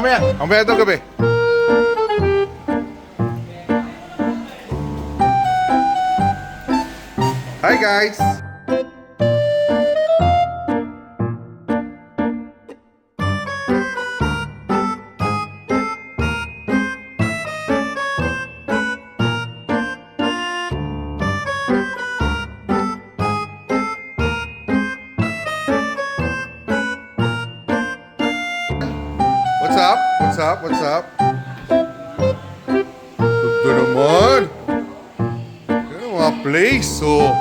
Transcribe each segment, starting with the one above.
mamaya. Mamaya daw gabi. Hi guys! What's up? What's up? What's up? Ito naman! Yan ang mga place, oh!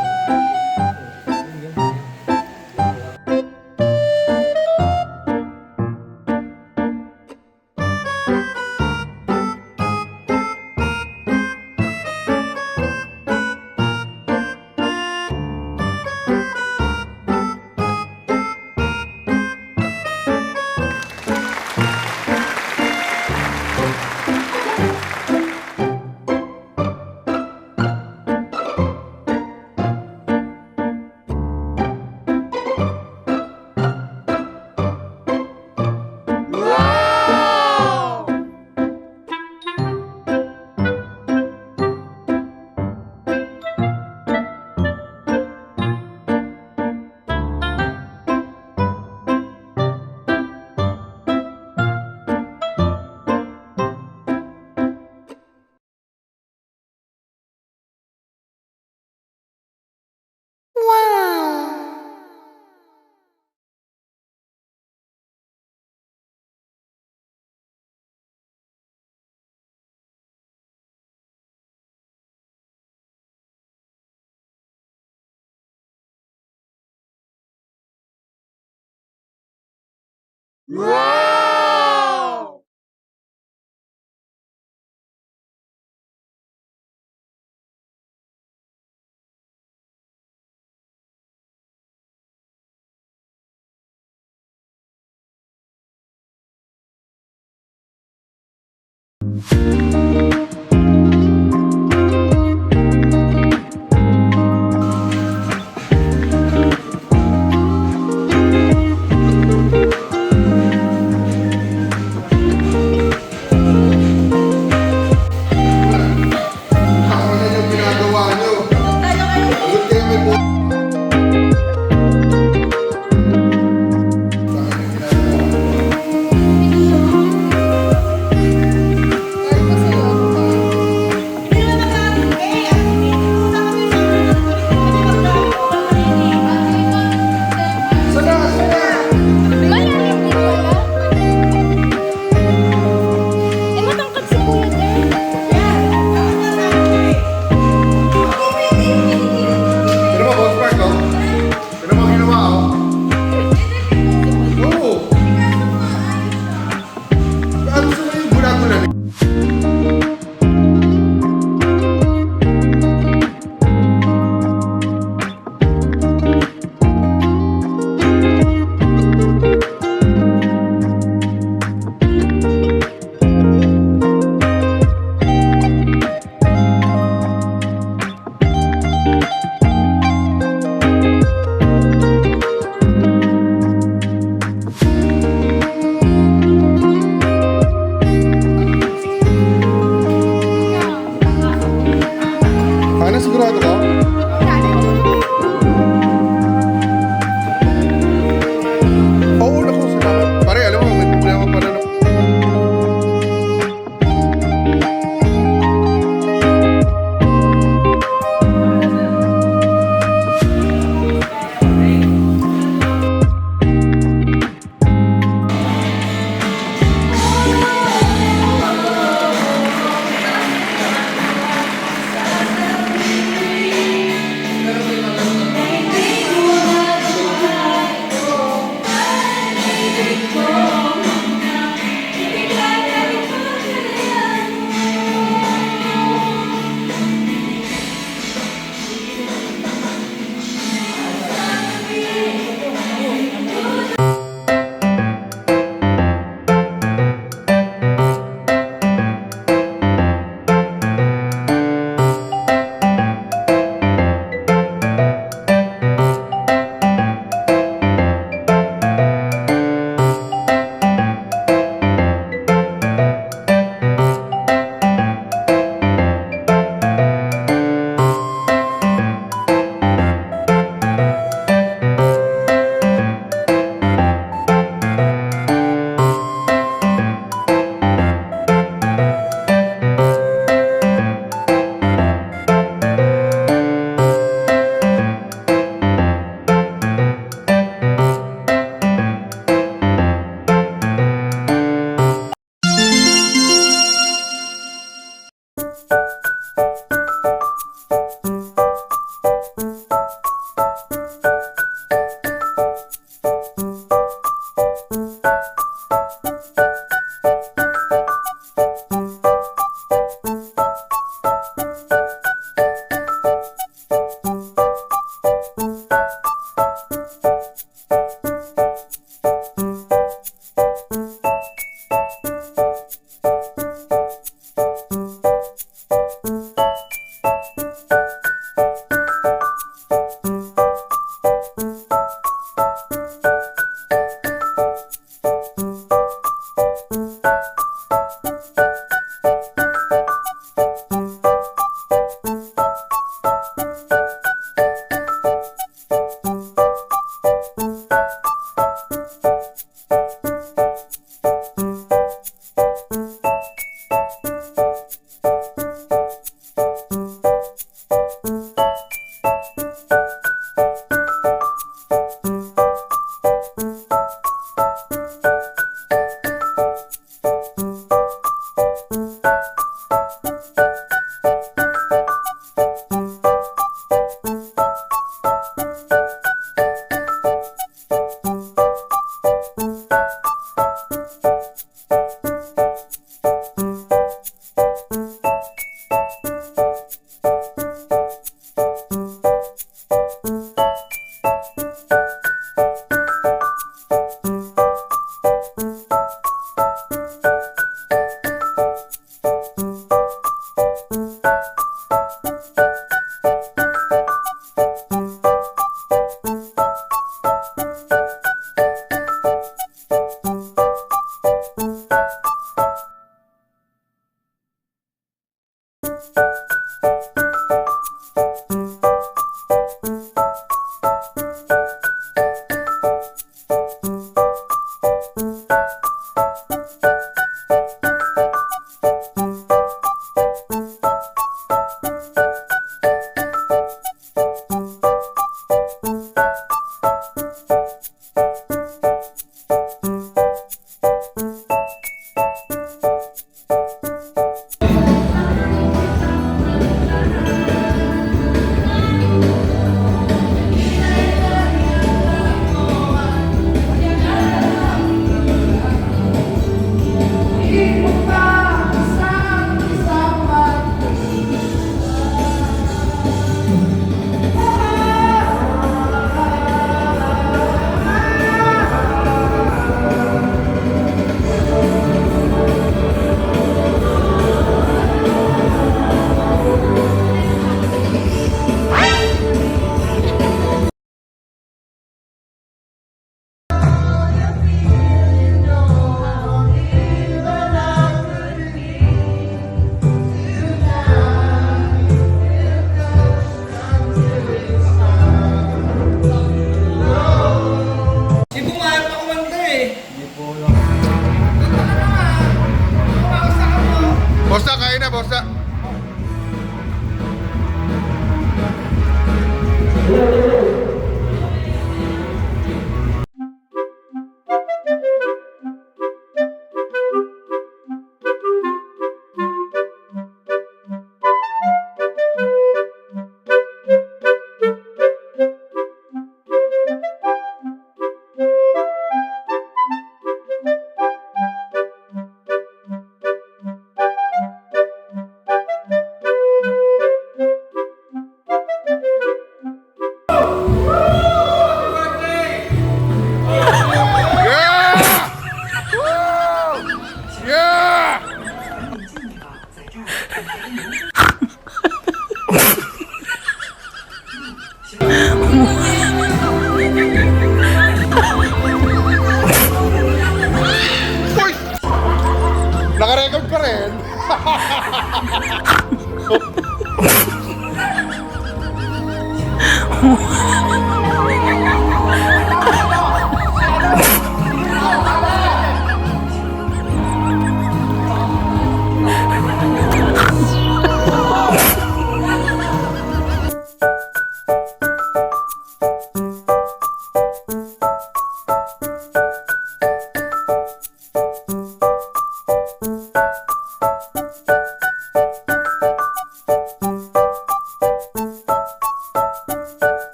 Wow! Ano yung ginagawa nyo? Agad kayo may po...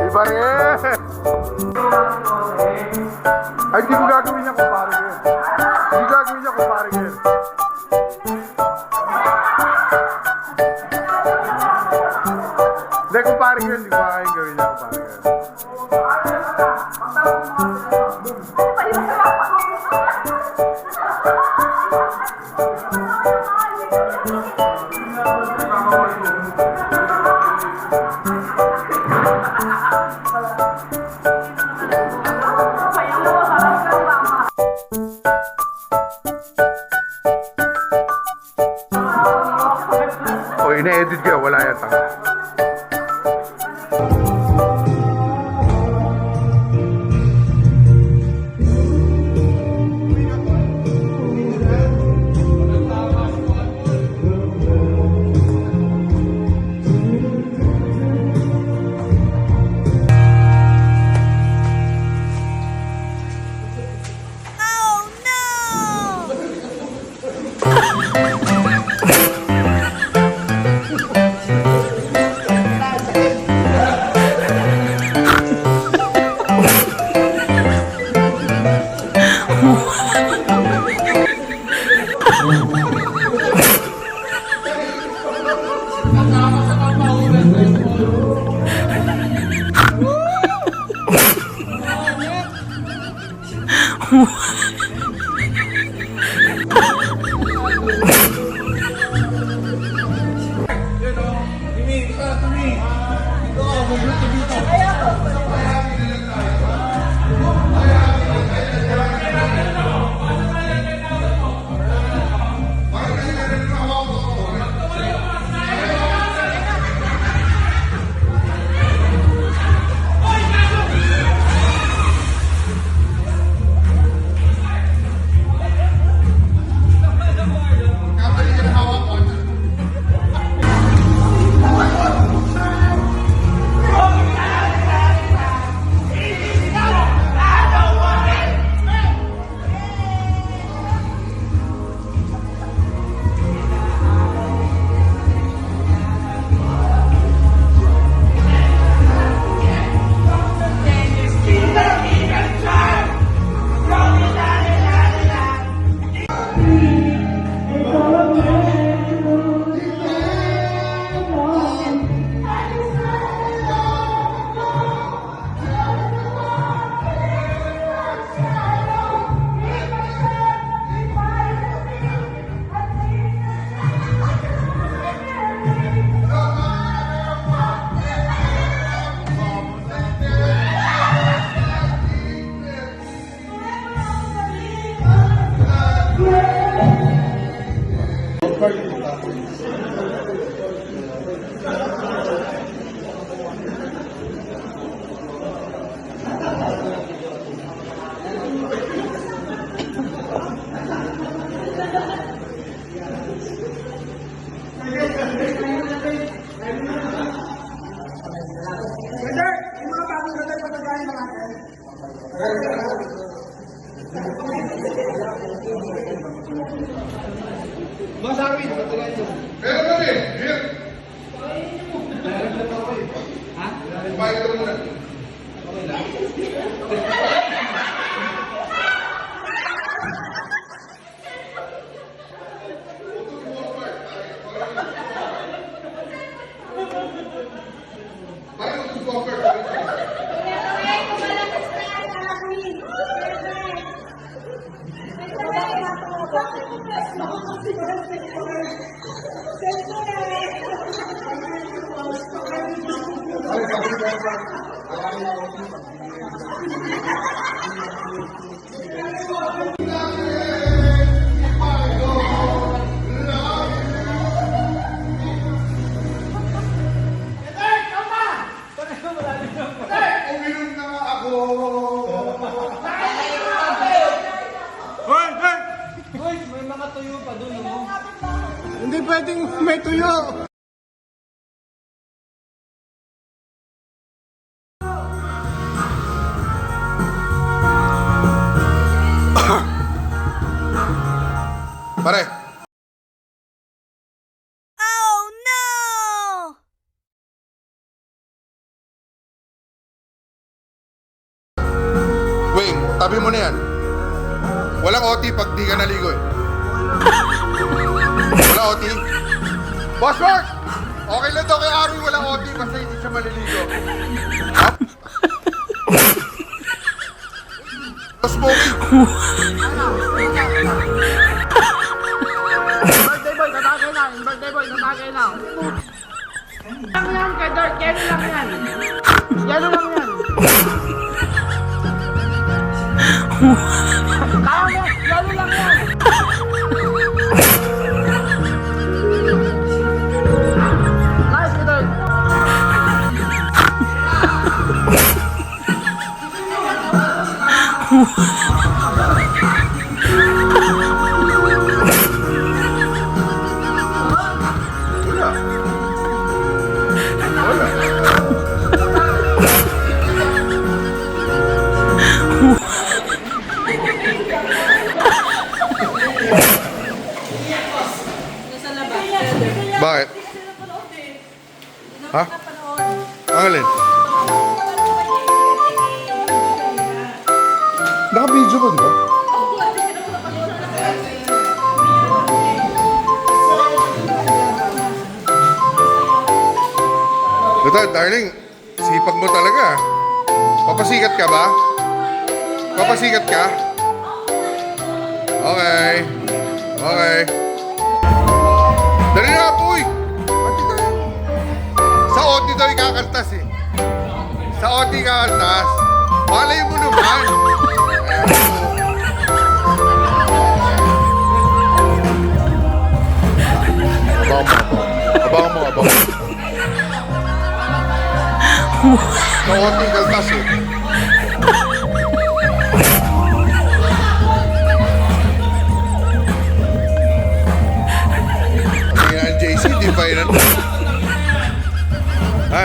Iba rin! Ay, hindi ko gagawin niya kung pare girl. Hindi ko gagawin niya kung pare girl. Hindi, kung pare girl, hindi ko kakain gawin niya kung pare girl. O, ina-edit ko, wala yan tanga. Mas Arwin, patuloy mo. Pero kami, Uminom na nga ako! Hoy! Hoy! Hoy, may mga tuyo pa doon, no? Hindi pwedeng may tuyo! Pare! Oh no! Wing, tabi mo na yan. Walang OT pag di ka naligo eh. Wala OT. Boss Mark! Okay lang to kay Ari, walang OT basta hindi siya maliligo. Ha? Smoking. Birthday boy, tatagay lang. Birthday boy, tatagay lang. Lang yan, kay Dark. Yellow lang yan. Yellow lang yan. Kaya mo, yellow lang yan. Nice, kay Dark. Wala. Wala. Bakit? Ha? Ang alin? Naka-video ko, di ba? Ito, darling, sipag mo talaga. Papasikat ka ba? Papasikat ka? Okay. Okay. Dali na, boy! Ati tayo. Sa OT daw ikakaltas eh. Sa OT ikakaltas. Malay mo naman. Abangan mo, abangan mo. Sa OT kaltas eh. JC, di ba yun? Ha?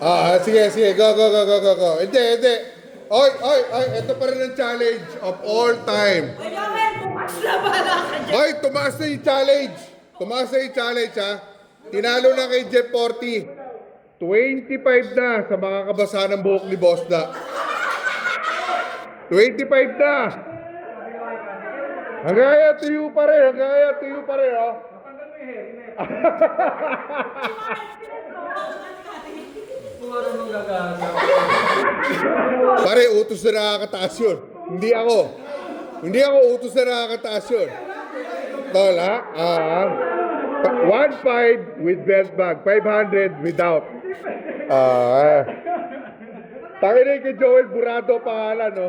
Oh. Sige, sige. Go. Hindi. Oy. Ito pa rin ang challenge of all time. Hoy, tumaas na yung challenge. Tumaas na yung challenge, ha? Tinalo na kay Jeff 40. 25 na sa mga kabasa ng buhok ni Boss Da. 25 na. Hangaya, tuyo pa rin. Hangaya, tuyo pa rin, oh. Pare, utos na nakakataas yun. Hindi ako. Hindi ako utos na nakakataas yun. Tol, ha? 1.5 with belt bag. 500 without. Takin na kay Joel Burado pangalan, no?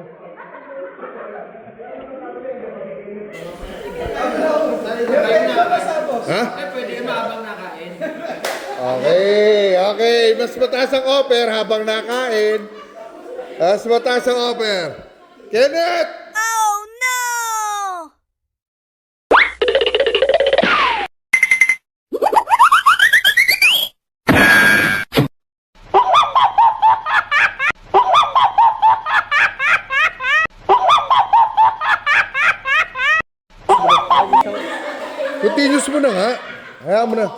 Ha? Pwede maabang nakain. Okay. Mas mataas ang offer habang nakain. Mas mataas ang offer. Kenneth! Oh no! Continuous mo na nga. Hayaan mo na.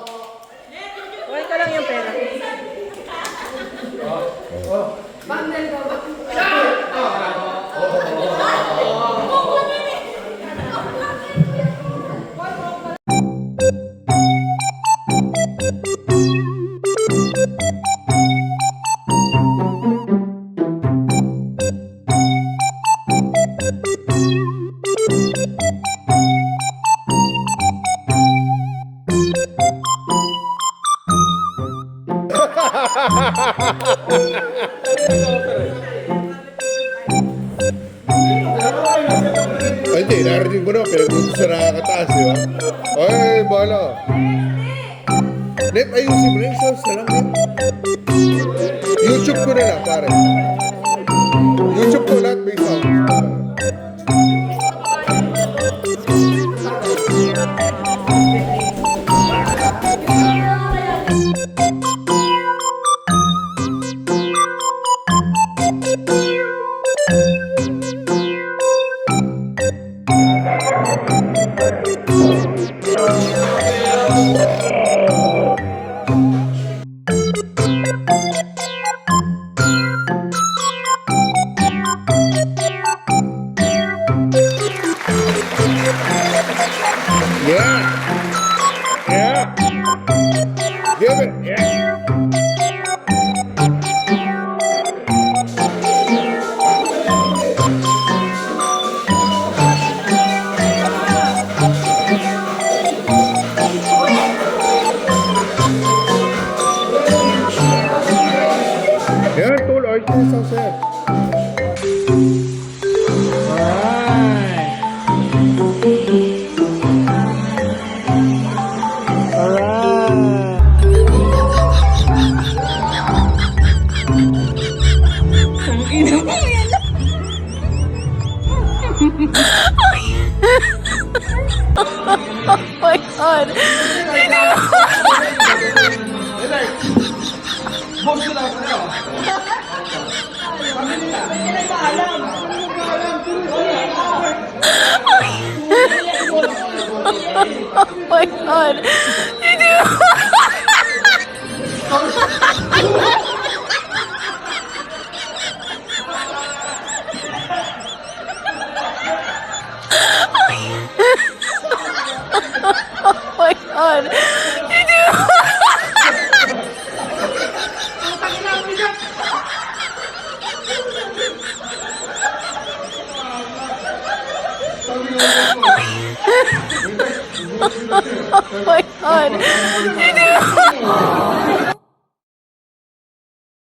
Huwag ka lang yung pera. Ay, hindi. Narinig mo na. Pinag-utos na nakakataas, di ba? Ay, bahala. Net, ayusin mo na yung sounds na lang, Net. YouTube ko na lang, pare. YouTube ko lahat may sounds. Yeah. Give it. Yeah. Yan, tol. Ayos na yung sound, sir. Oh my God! Oh my God! Oh my God! Oh my God!